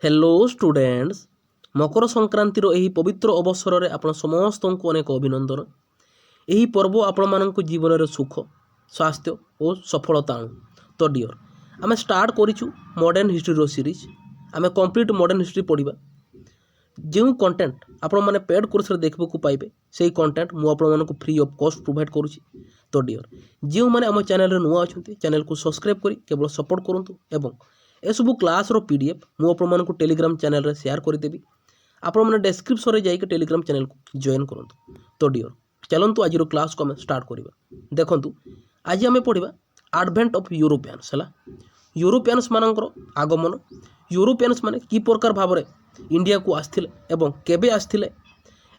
Hello students मकर संक्रांतिर एही पवित्र अवसर में आपण समस्त को अनेक अभिनंदन। यही पर्व आपण मानक जीवन में सुख स्वास्थ्य और सफलता आणु। तो डियर आम स्टार्ट करूँ मॉडर्न हिस्ट्री सीरीज। आम कंप्लीट मॉडर्न हिस्ट्री पढ़ा जो कंटेंट आपण मैंने पेड कोर्स देखा पाइबे से कंटेंट मुझे फ्री ऑफ कॉस्ट प्रोवाइड करुँची। तो डियर जो मैंने आम चैनल नुआ अच्छा चैनल को सब्सक्राइब करी केवल सपोर्ट करूँ एवं एसबू क्लास पीडीएफ मुझे टेलीग्राम चैनल रे शेयर करदेवी। आपण मैंने डिस्क्रिप्शन में जाकर टेलीग्राम चैनल को जॉइन करूँ। तो डियर चलतु आज क्लास को आम स्टार्ट करवा। देखु आज आम पढ़ा एडवेंट ऑफ यूरोपियंस है। यूरोपियंस मानकर आगमन यूरोपियंस माने कि प्रकार भाव में इंडिया को आसथिले एवं केबे आसथिले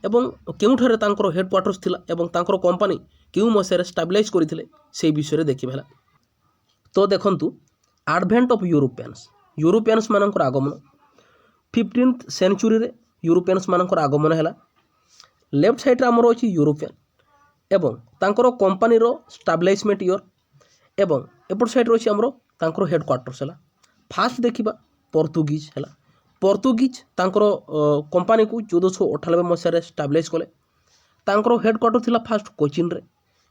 एवं केउठारे तांकर हेडक्वार्टर्स थिला एवं तांकर कंपनी केउ मसिया रे स्टेबलाइज करथिले से विषय रे देखिबा। तो देखंतु एडवेंट ऑफ यूरोपियंस मानकर आगमन 15th सेंचुरी रे यूरोपियंस मानकर आगमन है। लेफ्ट साइड रे हमर अछि यूरोपियन एवं तांकर कंपनी रो स्टेबलाइजमेंट ईयर एवं एपट साइड रो अछि हमर तांकर हेडक्वार्टर्स है। फास्ट देखिबा पोर्तुगीज है। पोर्तुगीज तांकर कंपनी को 1498 मसीह स्टाब्लिश कले। तांकर हेडक्वार्टर थिला फास्ट कोचिन रे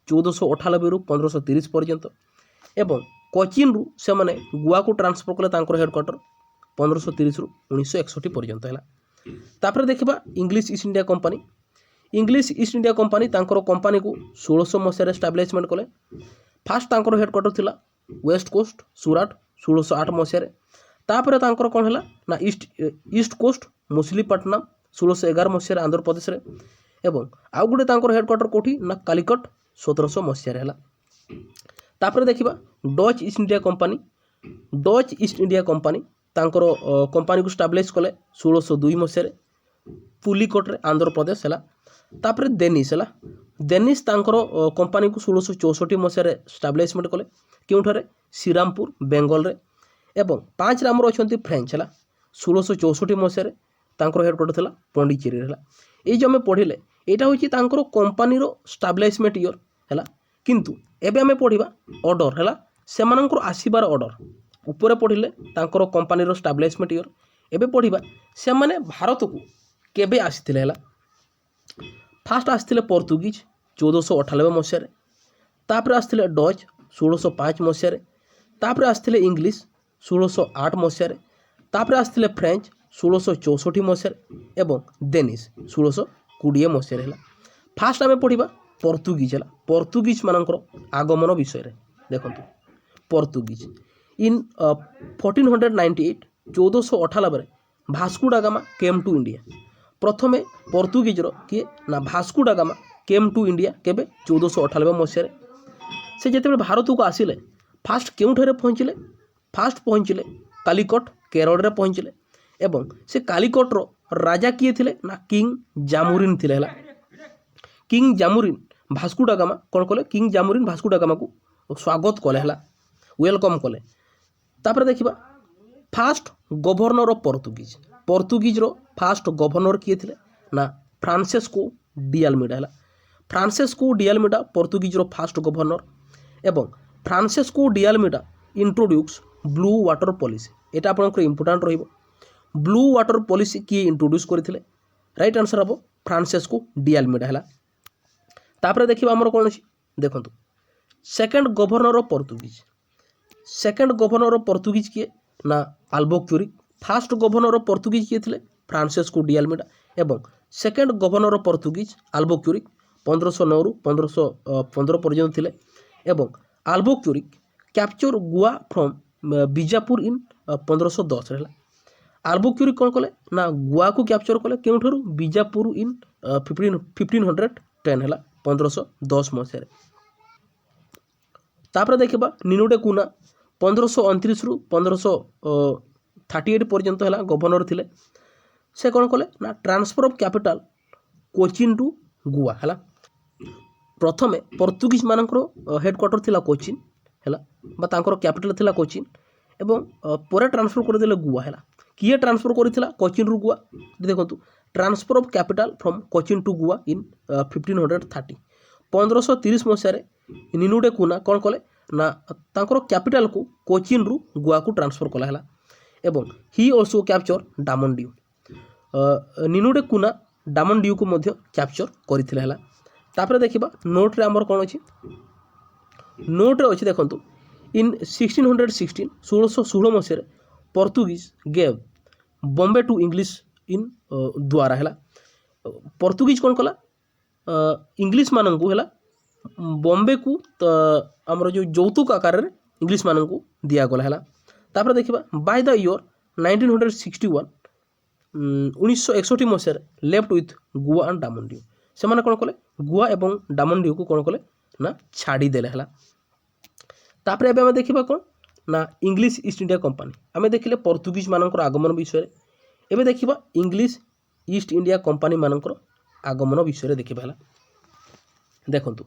1498 रु 1530 पर्यंत एवं कोचिन रु से माने गोवा को ट्रांसफर कले तांकर हेडक्वार्टर 1530 रु 1961 पर्यंत है। तापर देखिबा English east India company. English east India company तांकर कंपनी को 1600 मसीह स्टाब्लिशमेंट कले। फास्ट तांकर हेडक्वार्टर थिला वेस्ट कोस्ट सूरत 1608 मसीह। तापर तांकर कौन है ना ईस्ट कोस्ट मुसलीपट्टनम 1611 मसीह आंध्र प्रदेश रे एवं आउ गोटे तांकर हेडक्वार्टर कोठी ना कालिकट 1700 मसीह है। तापर देखिबा Dutch east India company. Dutch east India company तांकर कंपनी को स्टाब्लिश कले 1602 मसीह पुलिकोट रे आंध्र प्रदेश है। तापर डेनिस है। डेनिस तांकर कंपनी को 1664 मसीह स्टाब्लिशमेंट कले केउठारे श्रीरामपुर बेंगल रे एवं 5 आमर अच्छा फ्रेंच है 1664 मसीह तांकर हेडक्वार्टर थिला पंडिचेरी है। ये जो आम पढ़ले यहाँ हूँ कंपनी स्टाब्लिशमेंट ईयर है। किंतु एबे आम पढ़ा ऑर्डर है से आसबार ऑर्डर ऊपर पढ़ले तांकर कंपनी स्टाब्लिशमेंट ईयर एबे पढ़ा से माने भारत को केबे आसीथिले है। फास्ट आसथिले पोर्तुगीज 1498 मसीह। तापर आसथिले डच 1605 मसीह। तापर आसथिले इंग्लिश 1608 मसीह। तापर आसथिले फ्रेंच 1664 मसीह एवं डेनिश 1620 मसीह है। फास्ट आम पढ़ा पोर्तुगीज है। पोर्तुगीज मानकर आगमन विषय देखो पोर्तुगीज इन 1498 1498 भास्को डा गामा केम टू इंडिया। प्रथमे पोर्तुगीजर किए ना भास्को डा गामा केम टू इंडिया केबे 1498 मसीह। से जिते भारत को आसिले फास्ट केउठारे पहुँचले फास्ट पहुँचले कालिकट केरल रे पहुँचले एवं से कालिकट रो राजा किए थिले ना किंग जामुरिन थिले हला। किंग जामुरिन भास्को डा गामा कौन कले किंग जामुरिन भास्को डा गामा को स्वागत कले हला वेलकम कले। तापर देखिबा first governor of Portuguese. Portuguese रो फास्ट गवर्नर किए थिले ना फ्रांसिस्को डी अल्मीडा हला। फ्रांसिस्को डी अल्मीडा पोर्तुगीज रो फास्ट गवर्नर एवं Francisco de Almeida introduce blue water policy. एटा आपनकर इंपोर्टेंट रहिबो। ब्लू वाटर पॉलिसी किए इंट्रोड्यूस करथिले राइट आंसर हम फ्रांसिस्को डी अल्मीडा है। तापर देखिबा हमर कोन अछि देखंतु second governor of Portuguese. Second governor of Portuguese किए ना Albuquerque. First governor of Portuguese किए थिले फ्रांसिस्को डी अल्मीडा एवं सेकंड गवर्नर ऑफ पोर्तुगीज अल्बुक्वेर्क 1509 रु 1515 पर्यंत थिले एवं अल्बुक्वेर्क कैप्चर गोवा फ्रॉम बीजापुर इन 1510 है। अल्बुक्वेर्क कौन कले ना गोवा को कैप्चर कले केउठारु बीजापुर इन 1510 है 1510 मसीह। तापर देखिबा निनुडे कुना 1529 रु 1538 पर्यंत है गवर्नर थिले। से कौन कले ना transfer of capital Cochin to Goa है। प्रथमे पोर्तुगीज मानकर हेडक्वार्टर थिला कोचिन है कैपिटल थिला कोचिन एवं पर ट्रांसफर करदे गोवा है। किए ट्रांसफर करथिला कोचिन रु गोवा देखो transfer of capital from Cochin to Goa in 1530 1530 मसीह निनुडे कुना कौन कले ना तांकर कैपिटल को कोचिन रु गोवा को ट्रांसफर कला है ଏବଂ ହି ଅଲସୋ କ୍ୟାପଚର ଡାମନଡିଉ। ନିନୁଡେ କୁନା ଡାମନଡିଉକୁ ମଧ୍ୟ କ୍ୟାପଚର କରିଥିଲେ ହେଲା। ତାପରେ ଦେଖିବା ନୋଟ୍ରେ ଆମର କ'ଣ ଅଛି, ନୋଟ୍ରେ ଅଛି ଦେଖନ୍ତୁ ଇନ୍ 1616 1616 ମସିହାରେ Portuguese gave Bombay to English in ଦ୍ୱାରା ହେଲା। ପର୍ତ୍ତୁଗୀଜ କ'ଣ କଲା, ଇଂଲିଶ ମାନଙ୍କୁ ହେଲା ବମ୍ବେକୁ ଆମର ଯେଉଁ ଯୌତୁକ ଆକାରରେ ଇଂଲିଶ ମାନଙ୍କୁ ଦିଆଗଲା ହେଲା। ତାପରେ ଦେଖିବା ବାଇ ଦ ଇୟର୍ 1961 1961 ମସିହାରେ ଲେଫ୍ଟ ୱିଥ୍ ଗୋଆ ଆଣ୍ଡ ଡାମନଡିଉ। ସେମାନେ କ'ଣ କଲେ, ଗୋଆ ଏବଂ ଡାମନଡିଉକୁ କ'ଣ କଲେ ନା ଛାଡ଼ିଦେଲେ ହେଲା। ତାପରେ ଏବେ ଆମେ ଦେଖିବା କ'ଣ ନା ଇଂଲିଶ ଇଷ୍ଟ ଇଣ୍ଡିଆ କମ୍ପାନୀ। ଆମେ ଦେଖିଲେ ପର୍ତ୍ତୁଗୀଜ ମାନଙ୍କର ଆଗମନ ବିଷୟରେ। ଏବେ ଦେଖିବା ଇଂଲିଶ ଇଷ୍ଟ ଇଣ୍ଡିଆ କମ୍ପାନୀ ମାନଙ୍କର ଆଗମନ ବିଷୟରେ ଦେଖିବା ହେଲା। ଦେଖନ୍ତୁ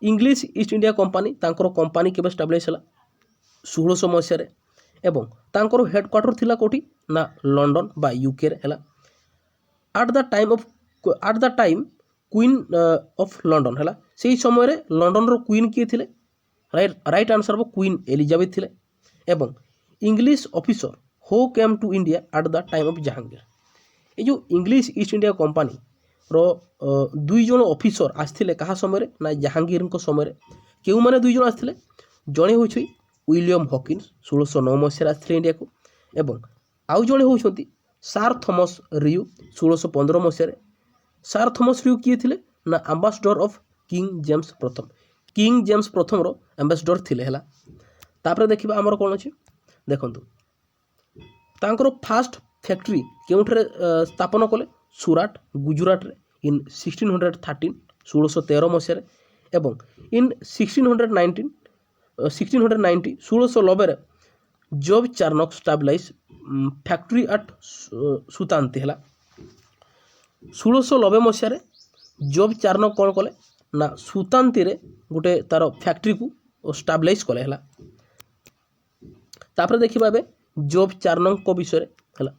ଇଂଲିଶ ଇଷ୍ଟ ଇଣ୍ଡିଆ କମ୍ପାନୀ ତାଙ୍କର କମ୍ପାନୀ କେବେ ଷ୍ଟାବ୍ଲିଶ ହେଲା 1600 ମସିହାରେ ଏବଂ ତାଙ୍କର ହେଡ଼କ୍ୱାର୍ଟର ଥିଲା କେଉଁଠି ନା ଲଣ୍ଡନ ବା ୟୁକେରେ ହେଲା। At the time queen of London ହେଲା। ସେହି ସମୟରେ ଲଣ୍ଡନର କୁଇନ୍ କିଏ ଥିଲେ, ରାଇଟ୍ ଆନ୍ସର ହେବ କୁଇନ୍ ଏଲିଜାବେଥ ଥିଲେ। ଏବଂ English officer who came to India at the time of Jahangir. ଏ ଯେଉଁ ଇଂଲିଶ ଇଷ୍ଟ ଇଣ୍ଡିଆ କମ୍ପାନୀର 2 ଜଣ ଅଫିସର ଆସିଥିଲେ କାହା ସମୟରେ ନା ଜାହାଙ୍ଗୀରଙ୍କ ସମୟରେ। କେଉଁମାନେ 2 ଜଣ ଆସିଥିଲେ, ଜଣେ ହେଉଛି ୱିଲିୟମ୍ ହକିନ୍ସ 1609 ମସିହାରେ ଆସିଥିଲେ ଇଣ୍ଡିଆକୁ ଏବଂ ଆଉ ଜଣେ ହେଉଛନ୍ତି ସାର୍ ଥମସ୍ ରିଉ 1615 ମସିହାରେ। ସାର୍ ଥମସ୍ ରିଉ କିଏ ଥିଲେ ନା ଆମ୍ବାସଡ଼ର ଅଫ୍ କିଙ୍ଗ ଜେମ୍ସ ପ୍ରଥମ, କିଙ୍ଗ ଜେମ୍ସ ପ୍ରଥମର ଆମ୍ବାସଡ଼ର ଥିଲେ ହେଲା। ତାପରେ ଦେଖିବା ଆମର କ'ଣ ଅଛି, ଦେଖନ୍ତୁ ତାଙ୍କର ଫାଷ୍ଟ ଫ୍ୟାକ୍ଟ୍ରି କେଉଁଠାରେ ସ୍ଥାପନ କଲେ, ସୁରାଟ ଗୁଜୁରାଟରେ ଇନ୍ 1613 1613 ମସିହାରେ ଏବଂ ଇନ୍ 1690 1690 ଜବ୍ ଚାର୍ନକ ଷ୍ଟାବ୍ଲାଇଜ୍ ଫ୍ୟାକ୍ଟ୍ରି ଆଟ୍ ସୁତାନ୍ତି ହେଲା। 1690 ମସିହାରେ ଜବ୍ ଚାର୍ନକ କ'ଣ କଲେ ନା ସୁତାନ୍ତିରେ ଗୋଟେ ତାର ଫ୍ୟାକ୍ଟ୍ରିକୁ ଷ୍ଟାବ୍ଲାଇଜ୍ କଲେ ହେଲା। ତାପରେ ଦେଖିବା ଏବେ ଜବ୍ ଚାର୍ନକଙ୍କ ବିଷୟରେ ହେଲା।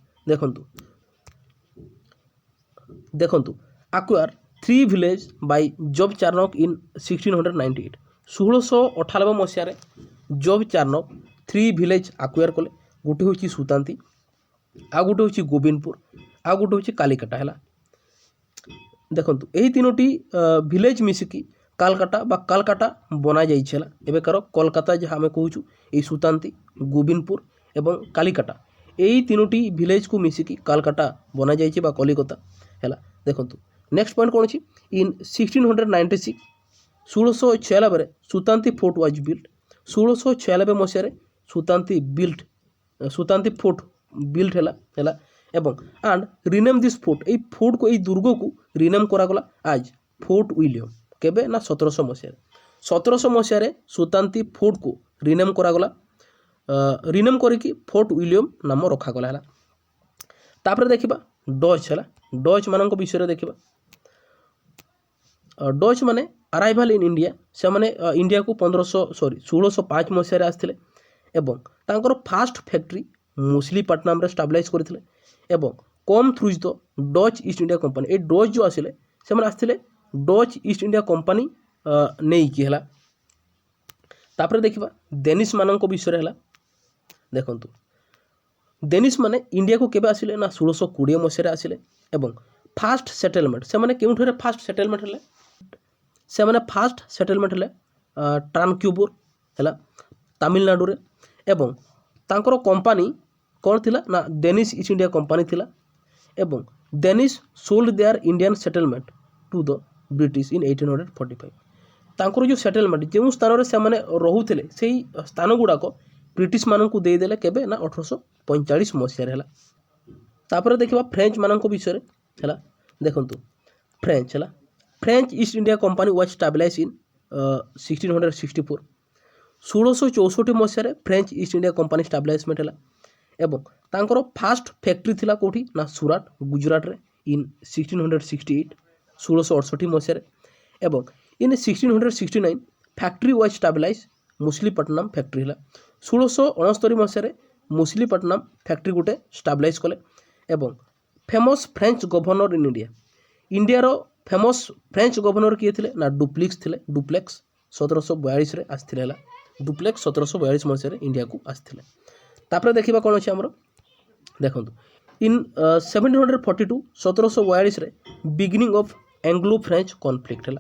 ଦେଖନ୍ତୁ ଆକ୍ୱାର 3 ଭିଲେଜ୍ ବାଇ ଜବ୍ ଚାର୍ନକ ଇନ୍ 1698 1698 ମସିହାରେ ଜବ୍ ଚାର୍ନକ 3 ଭିଲେଜ୍ ଆକ୍ୱାର କଲେ। ଗୋଟେ ହେଉଛି ସୁତାନ୍ତି, ଆଉ ଗୋଟେ ହେଉଛି ଗୋବିନ୍ଦପୁର, ଆଉ ଗୋଟେ ହେଉଛି କାଲିକଟା ହେଲା। ଦେଖନ୍ତୁ ଏହି 3ଟି ଭିଲେଜ୍ ମିଶିକି କାଲକାଟା ବା କାଲକାଟା ବନାଯାଇଛି ହେଲା। ଏବେକାର କୋଲକାତା ଯାହା ଆମେ କହୁଛୁ ଏଇ ସୁତାନ୍ତି ଗୋବିନ୍ଦପୁର ଏବଂ କାଲିକଟା ଏହି 3ଟି ଭିଲେଜକୁ ମିଶିକି କାଲକାଟା ବନାଯାଇଛି ବା କଲିକତା ହେଲା। ଦେଖନ୍ତୁ ନେକ୍ସଟ ପଏଣ୍ଟ କ'ଣ ଅଛି, ଇନ୍ 1696 1696 ସୁତାନ୍ତି ଫୋର୍ଟ ୱାଜ୍ ବିଲ୍ଟ। 1696 ମସିହାରେ ସୁତାନ୍ତି ଫୋର୍ଟ ବିଲ୍ଟ ହେଲା ଏବଂ ଆଣ୍ଡ ରିନେମ୍ ଦିସ୍ ଫୋର୍ଟ, ଏଇ ଫୋର୍ଟକୁ ଏଇ ଦୁର୍ଗକୁ ରିନେମ୍ କରାଗଲା ଆଜ୍ ଫୋର୍ଟ ୱିଲିୟମ୍। କେବେ ନା 1700 ମସିହାରେ। 1700 ମସିହାରେ ସୁତାନ୍ତି ଫୋର୍ଟକୁ ରିନେମ୍ କରାଗଲା, ରିନେମ୍ କରିକି ଫୋର୍ଟ ୱିଲିୟମ୍ ନାମ ରଖାଗଲା ହେଲା। ତାପରେ ଦେଖିବା ଡଚ୍ ହେଲା। ଡଚ୍ ମାନଙ୍କ ବିଷୟରେ ଦେଖିବା। ଡଚ୍ ମାନେ ଆରାଇଭାଲ୍ ଇନ୍ ଇଣ୍ଡିଆ, ସେମାନେ ଇଣ୍ଡିଆକୁ 1605 ମସିହାରେ ଆସିଥିଲେ ଏବଂ ତାଙ୍କର ଫାଷ୍ଟ ଫ୍ୟାକ୍ଟ୍ରି ମୁସଲିପାଟନାମରେ ଷ୍ଟାବ୍ଲାଇଜ୍ କରିଥିଲେ ଏବଂ କମ୍ ଥ୍ରୁଜ୍ ଦ ଡଚ୍ ଇଷ୍ଟ ଇଣ୍ଡିଆ କମ୍ପାନୀ। এই ଡଚ୍ ଯେଉଁ ଆସିଲେ ସେମାନେ ଆସିଥିଲେ ଡଚ୍ ଇଷ୍ଟ ଇଣ୍ଡିଆ କମ୍ପାନୀ ନେଇକି ହେଲା। ତାପରେ ଦେଖିବା ଡେନିସ୍ ମାନଙ୍କ ବିଷୟରେ ହେଲା। ଦେଖନ୍ତୁ ଡେନିସ୍ ମାନେ ଇଣ୍ଡିଆକୁ କେବେ ଆସିଲେ ନା 1620 ମସିହାରେ ଆସିଲେ ଏବଂ ଫାଷ୍ଟ ସେଟେଲମେଣ୍ଟ ସେମାନେ କେଉଁଠାରେ ଫାଷ୍ଟ ସେଟେଲମେଣ୍ଟ ହେଲେ, ସେମାନେ ଫାଷ୍ଟ ସେଟେଲମେଣ୍ଟ ହେଲେ ଟ୍ରାନକ୍ୟୁବୁର ହେଲା ତାମିଲନାଡୁରେ ଏବଂ ତାଙ୍କର କମ୍ପାନୀ କ'ଣ ଥିଲା ନା ଡେନିସ୍ ଇଷ୍ଟ ଇଣ୍ଡିଆ କମ୍ପାନୀ ଥିଲା ଏବଂ Danish sold their Indian settlement to the British in 1845। ତାଙ୍କର ଯେଉଁ ସେଟେଲମେଣ୍ଟ ଯେଉଁ ସ୍ଥାନରେ ସେମାନେ ରହୁଥିଲେ ସେଇ ସ୍ଥାନ ଗୁଡ଼ାକ ବ୍ରିଟିଶ ମାନଙ୍କୁ ଦେଇଦେଲେ କେବେ ନା 1845 ମସିହାରେ ହେଲା। ତାପରେ ଦେଖିବା ଫ୍ରେଞ୍ଚ ମାନଙ୍କ ବିଷୟରେ ହେଲା। ଦେଖନ୍ତୁ ଫ୍ରେଞ୍ଚ ହେଲା, French East India company was established in 1664। 1664 ମସିହାରେ French East India company establishment ହେଲା ଏବଂ ତାଙ୍କର ଫାଷ୍ଟ ଫ୍ୟାକ୍ଟ୍ରି ଥିଲା କେଉଁଠି ନା ସୁରାଟ ଗୁଜୁରାଟରେ ଇନ୍ 1668 1668 ମସିହାରେ ଏବଂ ଇନ୍ 1669 ଫ୍ୟାକ୍ଟ୍ରି ୱାଜ୍ ଷ୍ଟାବ୍ଲାଇଜ୍ ମୁସଲିପଟନମ ଫ୍ୟାକ୍ଟ୍ରି ହେଲା। 1669 ମସିହାରେ ମୁସଲିପଟନମ ଫ୍ୟାକ୍ଟ୍ରି ଗୋଟେ ଷ୍ଟାବ୍ଲାଇଜ୍ କଲେ ଏବଂ famous French governor in India, ଇଣ୍ଡିଆର ଫେମସ୍ ଫ୍ରେଞ୍ଚ ଗଭର୍ଣ୍ଣର କିଏ ଥିଲେ ନା ଡୁପ୍ଲେକ୍ସ ଥିଲେ। ଡୁପ୍ଲେକ୍ସ 1742ରେ ଆସିଥିଲେ ହେଲା। ଡୁପ୍ଲେକ୍ସ 1742 ମସିହାରେ ଇଣ୍ଡିଆକୁ ଆସିଥିଲେ। ତାପରେ ଦେଖିବା କ'ଣ ଅଛି ଆମର देखो इन 1742 1742 beginning of Anglo French conflict है।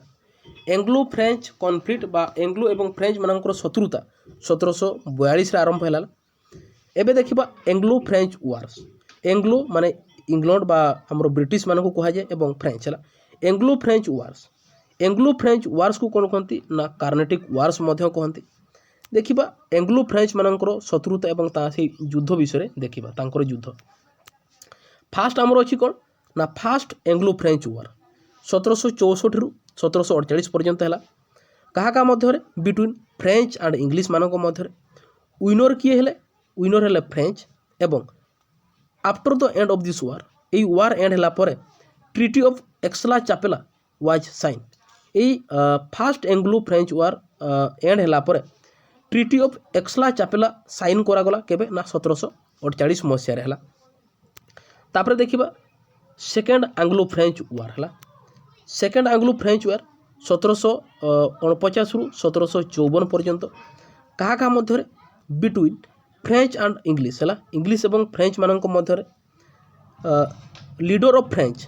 एंग्लो फ्रेंच कॉन्फ्लिक्ट बा एंग्लो एवं फ्रेंच मानकर शत्रुता 1742 आरंभ है। एबे देखिबा एंग्लो फ्रेंच वार्स। एंग्लो माने इंग्लैंड बा हमरो ब्रिटिश मानक कहा जाए एवं फ्रेंच है। Anglo French wars. Anglo French wars को कौन कहती ना कार्नेटिक वार्स मध्य कहती। देखिबा एंग्लो फ्रेंच मानकर शत्रुता एवं ता से युद्ध विषय देखिबा तांकर युद्ध। फास्ट आमर अच्छी कौन ना फास्ट एंग्लो फ्रेंच वार 1764 रु 1748 पर्यंत है। क्या मध्य बिटवीन फ्रेंच एंड इंग्लिश मानक मध्य विनर किए हेले विनर हेले फ्रेंच एवं after the end of this वार ये वार एंड है पर ट्रिटी ऑफ एक्सला चापेला वाज साइन। यही fast Anglo French war end है पर ट्रिटी ऑफ एक्सला चापेला साइन करागला केबे ना 1748 मसीह है। तापर देखिबा सेकेंड एंग्लो फ्रेंच वार है। सेकेंड एंग्लो फ्रेंच वार 1749 रु 1754 पर्यंत क्या मध्य बिटवीन फ्रेंच एंड इंग्लिश है। इंग्लिश एवं फ्रेंच मानक मध्य लीडर ऑफ फ्रेंच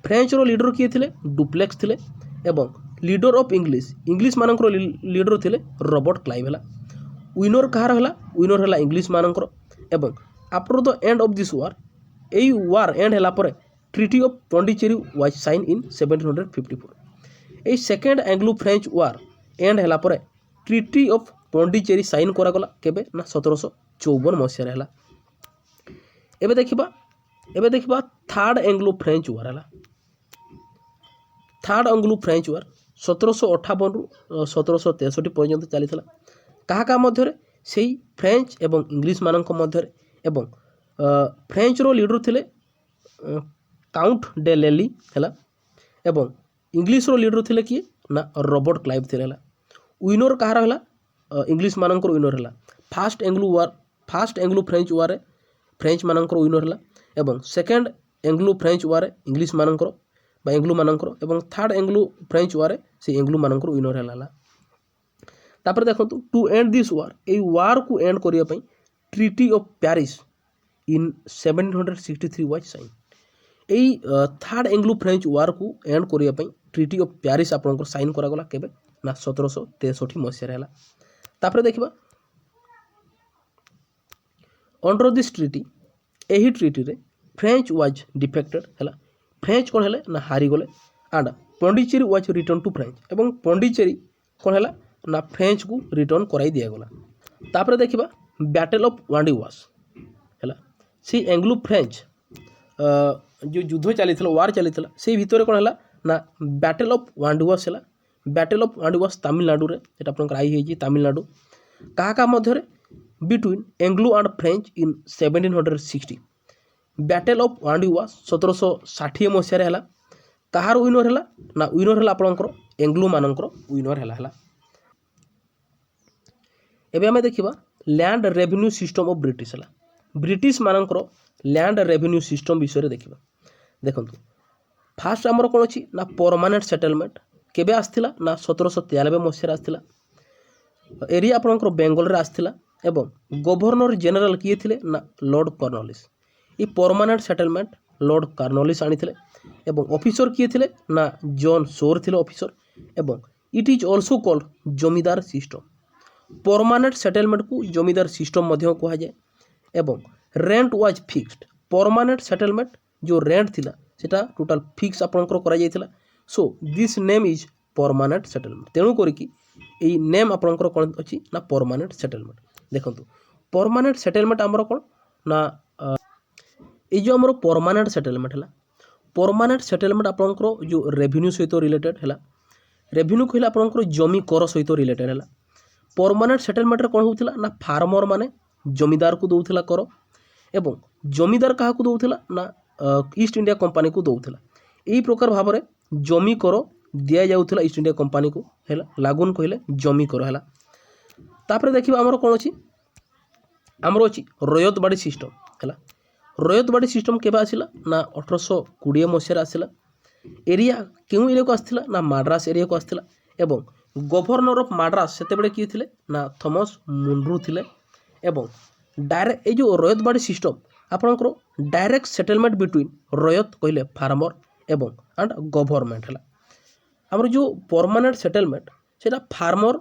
फ्रेंच रो लीडर किए थे डुप्लेक्स थे एवं लीडर ऑफ इंग्लिश इंग्लिश मानक लीडर थे रॉबर्ट क्लाइव है। विनर कहार है विनर है इंग्लिश मानकर एवं after the end of this war यही वार एंड है पर treaty of Pondicherry was sign in 1754। यही second Anglo French war end है पर ट्रिटी ऑफ पॉन्डिचेरी साइन करागला केबे ना 1754 मसीह है। एबे देखिबा थर्ड एंग्लो फ्रेंच वार है। थर्ड एंग्लो फ्रेंच वार 1758 रु 1763 पर्यंत चली क्या मध्य से फ्रेंच एवं इंग्लिश मानक मध्य एवं फ्रेंच रो लीडर थे काउंट डे लेली है एवं इंग्लिश रो लीडर थे किए ना रॉबर्ट क्लाइव थे। विनर कहार है इंग्लिश मानक विनर है। फास्ट एंग्लो फ्रेंच वार फ्रेंच मानक विनर है एवं सेकेंड एंग्लो फ्रेंच वार इंग्लिश मानक एंग्लो मानक एवं थर्ड एंग्लो फ्रेंच वार से एंग्लो मानक विनर है। तापर देखो टू एंड दिस वार ये वार को एंड करने treaty of Paris in 1763 was sign. यही थर्ड एंग्लो फ्रेंच वार को एंड करने ट्रिटी ऑफ पेरिस आपंकर साइन करागला केबे ना 1763 मसीह है। तापर देखिबा अंडर दिस ट्रिटी यही ट्रिटी रे फ्रेंच वाज डिफेक्टेड है। फ्रेंच कौन है ना हारी गले and Pondicherry was return to French एवं पॉन्डिचेरी कौन है ना फ्रेंच को रिटर्न कराई दिगला। तापर देखिबा बैटल ऑफ वांडीवास है। से एंग्लो फ्रेंच जो युद्ध चली वार चली से भितर कौन है ना बैटल ऑफ वांडीवास है। बैटल ऑफ वांडीवास तमिलनाडु रे एटा अपन आई है तमिलनाडु क्या मध्य between Anglo and French in 1760। Battle of Wandiwash 1760 मसीह है। कहार विनर है ना विनर है आपंकर एंग्लो मानकर विनर है। एबे हमें देखिबा land revenue system of British है। ब्रिटिश मानकर लैंड रेवेन्यू सिस्टम विषय देखिबा। देखो फास्ट आमर कौन अच्छी ना परमानेंट सेटलमेंट केबे आसथिला ना 1793 मसीह आसथिला। एरिया आपंकर बेंगल आसथिला एवं गवर्नर जनरल किए थे ना लॉर्ड कॉर्नवालिस। ये परमानेंट सेटलमेंट लॉर्ड कॉर्नवालिस आनी थे एवं ऑफिसर किए थे ना जॉन शोर थे ऑफिसर एवं it is also called zamindar system. Permanent settlement को जमीदार सिस्टम मध्य कहा जाए एवं rent was fixed. Permanent settlement जो रेंट थिला सेटा टोटल फिक्स आपनकर करा जायतिला। So this name is permanent settlement. तेणु करिकी एई नेम आपनकर कोन अछि ना परमानेंट सेटलमेंट। देखंतु परमानेंट सेटलमेंट हमर कोन ना ए जो हमर परमानेंट सेटलमेंट हला परमानेंट सेटलमेंट आपनकर जो रेवेन्यू सहित रिलेटेड हला। रेवेन्यू कहला आपनकर जमी कर सहित रिलेटेड हला। परमानेंट सेटलमेंट कौन होता ना फार्मर माने जमीदार को दौला कर एवं जमीदार क्या दौला ना ईस्ट इंडिया कंपनी को दौला। यही प्रकार भाव में जमी कर दि जाऊला ईस्ट इंडिया कंपनी को है लागून कहले जमी कर है। तापर देखिए आमर कौन अच्छी आमर अच्छी रयत बाड़ी सिस्टम है। रयत बाड़ी सिस्टम केबे आसिला ना 1820 मसीह आसिला। एरिया क्यों एरिया को आसला ना माड्रास एरिया को आसला एवं गवर्नर ऑफ माड्रास से किए थे ना थॉमस मुनरो थे एवं डायरेक्ट ये जो रयत बाड़ी सिस्टम ଆପଣଙ୍କର डायरेक्ट सेटलमेंट बिटवीन रयत कहले फार्मर एवं एंड गवर्नमेंट है आमर जो परमानेंट सेटलमेंट सेटा फार्मर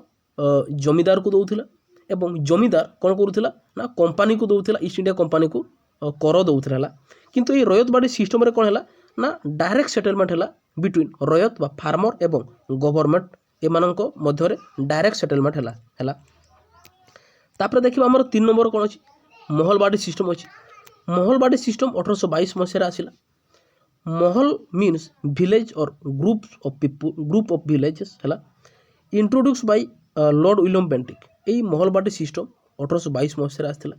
जमीदार को दौला एवं जमीदार कौन करूला ना कंपनी को दौला ईस्ट इंडिया कंपनी को कर दौला किंतु ये रयतबाड़ी सिस्टम रे कौन है ना डायरेक्ट सेटलमेंट है बिटवीन रयत बा फार्मर एवं गवर्नमेंट एमानंको मध्य डायरेक्ट सेटलमेंट है तापर देखिए आमर 3 नंबर कौन अच्छी महलबाड़ी सिस्टम अच्छी महलबाड़ी सिस्टम 1822 मसीह आसला महल मीन्स विलेज और ग्रुप ऑफ विलेजेस है introduce by Lord William Bentinck यही महलबाड़ी सिस्टम 1822 मसीह आसला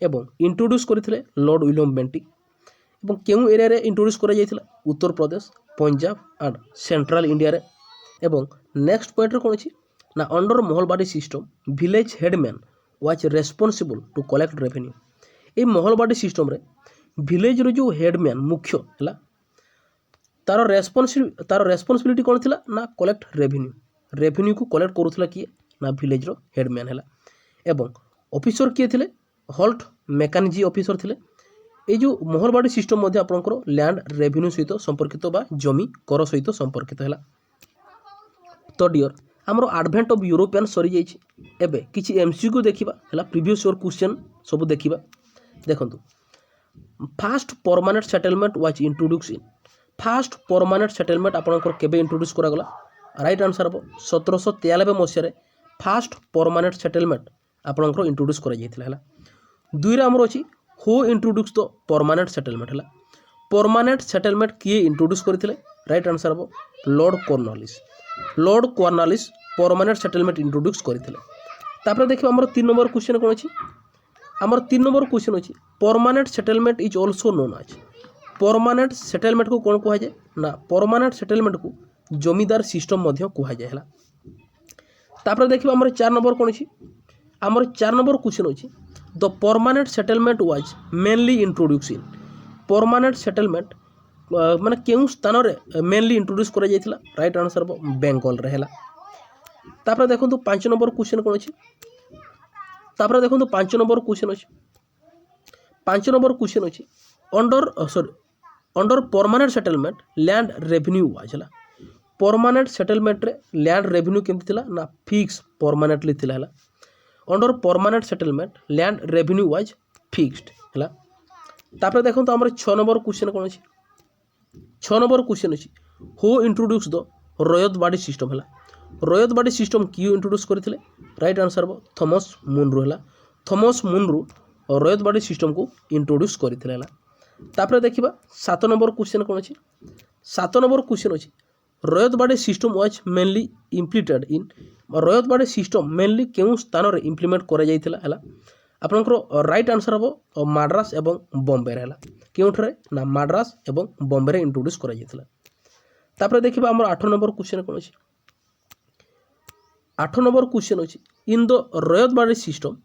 एवं इंट्रोड्यूस करते लॉर्ड विलियम बेंटिक एवं केउ एरिया रे इंट्रोड्यूस करा जायतिला Uttar Pradesh Punjab and central India रे एवं नेक्स्ट पॉइंट रे कौन अच्छी ना under Mahalwari system village headman was responsible to collect revenue ये महलबाड़ी सिस्टम रे विलेज रो जो हेडमैन मुख्य है तार रेस्पॉन्सिबिलिटी कौन थिला ना कलेक्ट रेवेन्यू को कलेक्ट करूथला किए ना विलेज रो हेडमैन है एवं ऑफिसर किए थिले हॉल्ट मेकानिजी ऑफिसर थिले ये जो महलबाड़ी सिस्टम मध्य आपनकर लैंड रेवेन्यू सहित संपर्कित बा जमी कर सहित संपर्कित है तो डियर आमर आडभेंट ऑफ यूरोपियन सरी जाइए एबे किछि एमसीक्यू देखिबा हला प्रीवियस ईयर क्वेश्चन सब देखिबा देखंतु fast permanent settlement was introduce in fast permanent settlement आपनकर केबे इंट्रोड्यूस करा गला राइट आंसर हम 1793 मसीह फास्ट परमानेंट सेटलमेंट आपनकर इंट्रोड्यूस करा जायतिला हला दुई रे हमर अछि who introduce the permanent settlement हला परमानेंट सेटलमेंट किए इंट्रोड्यूस करथिले राइट आंसर हम Lord Cornwallis permanent settlement introduce करथिले तापर देखिबा हमर 3 नंबर क्वेश्चन कोन अछि हमर 3 नंबर क्वेश्चन अछि permanent settlement is also known as permanent settlement को कौन कह जाए ना परमानेंट सेटलमेंट को जमीदार सिस्टम मध्य कह जाए है तापर देखिबा हमर 4 नंबर कौन अछि हमर 4 नंबर क्वेश्चन अछि the permanent settlement was mainly introduce in permanent settlement माने केउ स्थान रे मेनली इंट्रोड्यूस करा जायतिला राइट आंसर बेंगल रे हैला तापर देखंतु 5 नंबर क्वेश्चन कौन अछि तापर देखंतु 5 नंबर क्वेश्चन अछि 5 नंबर क्वेश्चन अछि under permanent settlement land revenue was हला परमानेंट सेटलमेंट रे लैंड रेवेन्यू केमति थिला ना फिक्स परमानेंटली थिला हला under permanent settlement land revenue was fixed हला तापर देखंतु हमर 6 नंबर क्वेश्चन कोन अछि 6 नंबर क्वेश्चन अछि who introduce the Ryotwari system हला रयतबाड़ी सिस्टम कियो इंट्रोड्यूस करथिले राइट आंसर थॉमस मुनरो हला थॉमस मुनरो रयतबाड़ी सिस्टम को इंट्रोड्यूस करथिले हला तापर देखिबा 7 नंबर क्वेश्चन कोन अछि 7 नंबर क्वेश्चन अछि Ryotwari system was mainly implemented in Ryotwari system mainly केउ स्थान रे इंप्लीमेंट करा जायतिला हला आपनकर राइट आंसर हबो माड्रास एवं बॉम्बे रे हला केउठरे ना माड्रास एवं बॉम्बे रे इंट्रोड्यूस करा जायतिला तापर देखिबा हमर 8 नंबर क्वेश्चन कोन अछि 8 नंबर क्वेश्चन अछि in the Ryotwari system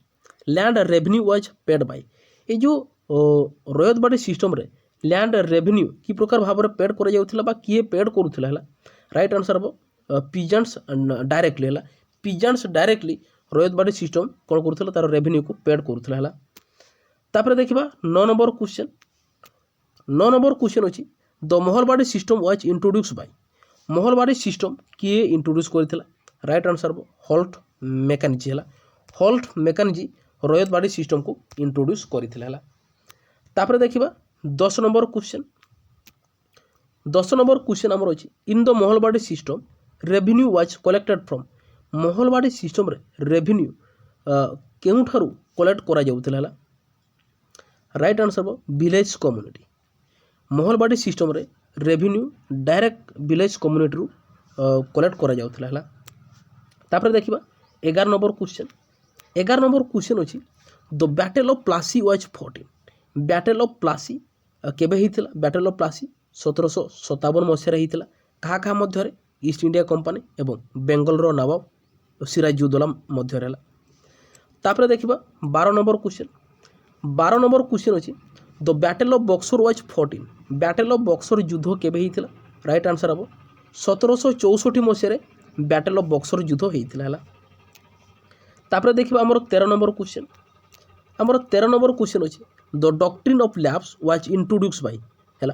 land revenue was paid by a जो रयतबाड़ी सिस्टम रे लैंड रेवेन्यू की प्रकार भाव में पेड करा जाउथिला बा किए पेड करूथिला हला राइट आंसर हबो पिजेंट्स डायरेक्टली हला पिजेंट्स डायरेक्टली रयतबाड़ी सिस्टम कोन करूथिला तार रेवेन्यू को पेड करूथिला हला तापर देखिबा 9 नंबर क्वेश्चन अछि the Mahalwari system was introduce by Mahalwari system किए इंट्रोड्यूस करथिला राइट आंसर हबो हॉल्ट मेकानिजी हला हॉल्ट मेकानिजी रयतबाड़ी सिस्टम को इंट्रोड्यूस करथिला हला तापर देखिबा 10 नंबर क्वेश्चन हमर अछि in the Mahalwari system revenue was collected from Mahalwari system रे रेवेन्यू केउ ठारू कलेक्ट करा जाउथिला हला राइट आंसर हबो विलेज कम्युनिटी महलबाड़ी सिस्टम रे रेवेन्यू डायरेक्ट विलेज कम्युनिटी रू कलेक्ट करा जाउथिला हला तापर देखिबा 11 नंबर क्वेश्चन अछि the battle of Plassey was fought in battle of Plassey केबे हिथिला बैटल ऑफ प्लासी 1757 मसीह हिथिला कहा कहा मध्य ईस्ट इंडिया कंपनी एवं बेंगल रो नवाब सिराजुद्दौला मध्य रहला तापर देखिबा 12 नंबर क्वेश्चन अछि the battle of Buxar was fought in battle of Buxar युद्ध केबे हिथिला राइट आंसर हबो 1764 मसीह बैटल ऑफ बक्सर युद्ध हिथिला हला तापर देखिबा हमर 13 नंबर क्वेश्चन अछि the doctrine of lapse was introduce by है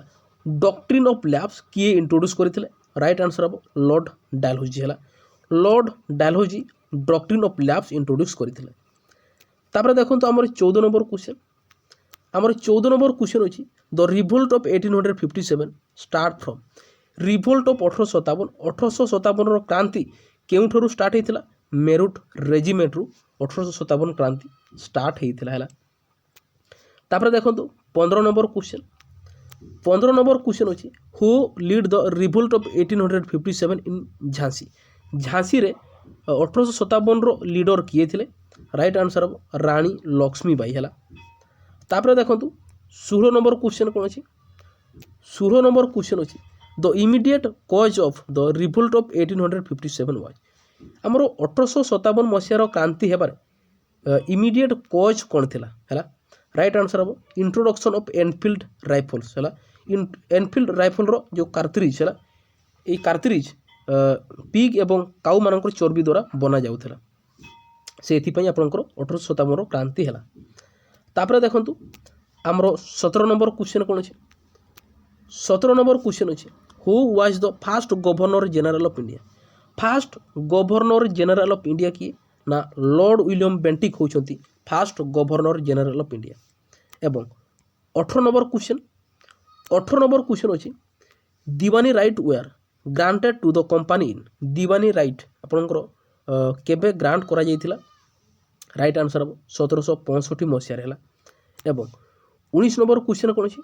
डॉक्ट्रिन ऑफ लैब्स किए इंट्रोड्यूस करते राइट आंसर हम लॉर्ड डालहौजी है Lord Dalhousie doctrine of lapse introduce करते देखो आम 14 नंबर क्वेश्चन आमर 14 नंबर क्वेश्चन अच्छी the revolt of 1857 start from revolt of 1857 क्रांति केउठरू स्टार्ट होता मेरुट रेजिमेंट रु 1857 क्रांति स्टार्ट होता है देखो 15 नंबर क्वेश्चन अच्छी who lead the revolt of 1857 इन झांसी झांसी रे 1857 लीडर किए थे राइट आंसर हम रानी लक्ष्मीबाई है देखो 16 नंबर क्वेश्चन कौन अच्छी 16 नंबर क्वेश्चन अच्छी द इमिडिएट कज of the revolt of 1857 was आमर 1857 मसीहार क्रांति हेबार इमिडिएट कज कौन थिला है राइट आंसर हम इंट्रोडक्शन ऑफ एनफिल्ड राइफल्स है एनफिल्ड राइफल जो कार्ट्रिज है ये कार्ट्रिज पिग एवं काउ मानकर चर्बी द्वारा बना जाऊला से आपंकर 1857 क्रांति है देखो आमर 17 नंबर क्वेश्चन कौन अच्छे 17 नंबर क्वेश्चन अच्छे who was the first governor general of India first governor general of India किए ना लॉर्ड विलियम बेंटिक होती first governor general of India एवं 18 नंबर क्वेश्चन अच्छी diwani right were granted to the company in diwani right आपंकर केबे grant करा जाइथिला right answer हम 1765 मसीह है एवं 19 नंबर क्वेश्चन कौन अच्छी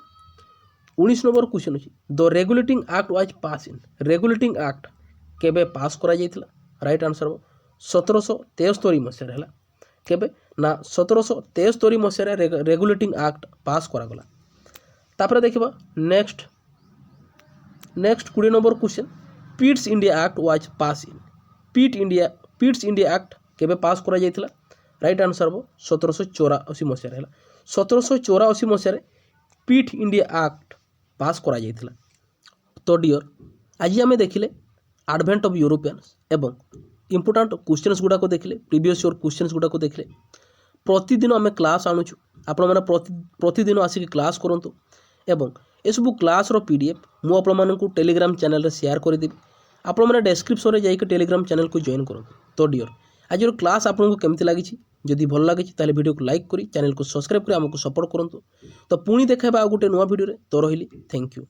19 नंबर क्वेश्चन अच्छी the regulating act was pass in regulating act केबे पास करा जाइथिला राइट आंसर हम 1773 मसीह है केबे ना 1773 मसीह रेगुलेटिंग एक्ट पास करागला देखा next 20 number question Pitt's India act was pass in Pitt's India act केबे पास करा जाइथिला राइट आंसर हम 1784 मसीह है 1784 मसीह पिट इंडिया एक्ट पास करा जाइथिला तो डियर आज आम देखिले एडवेंट ऑफ यूरोपियंस एवं इंपोर्टाट क्वेश्चंस गुड़ाक देखिले प्रीवियस ईयर क्वेश्चंस गुड़ाक देखिले प्रतिदिन आम क्लास आणुचु आपण मैंने प्रतिदिन आसिक क्लास करंतु एवं एसबू क्लास पीडीएफ मु आपण मानकु टेलीग्राम चैनल रे शेयर करदेवी आपण मैंने डिस्क्रिप्शन रे जाइए टेलीग्राम चैनल को जॉइन करंतु तो डियर आज क्लास आपको केमती लगी जदि भल लगी ताले वीडियो को लाइक करी चैनल को सब्सक्राइब कर आमको सपोर्ट करंतु तो पुणी देखा आ गोटे नुआ वीडियो रे तो रहिली थैंक यू।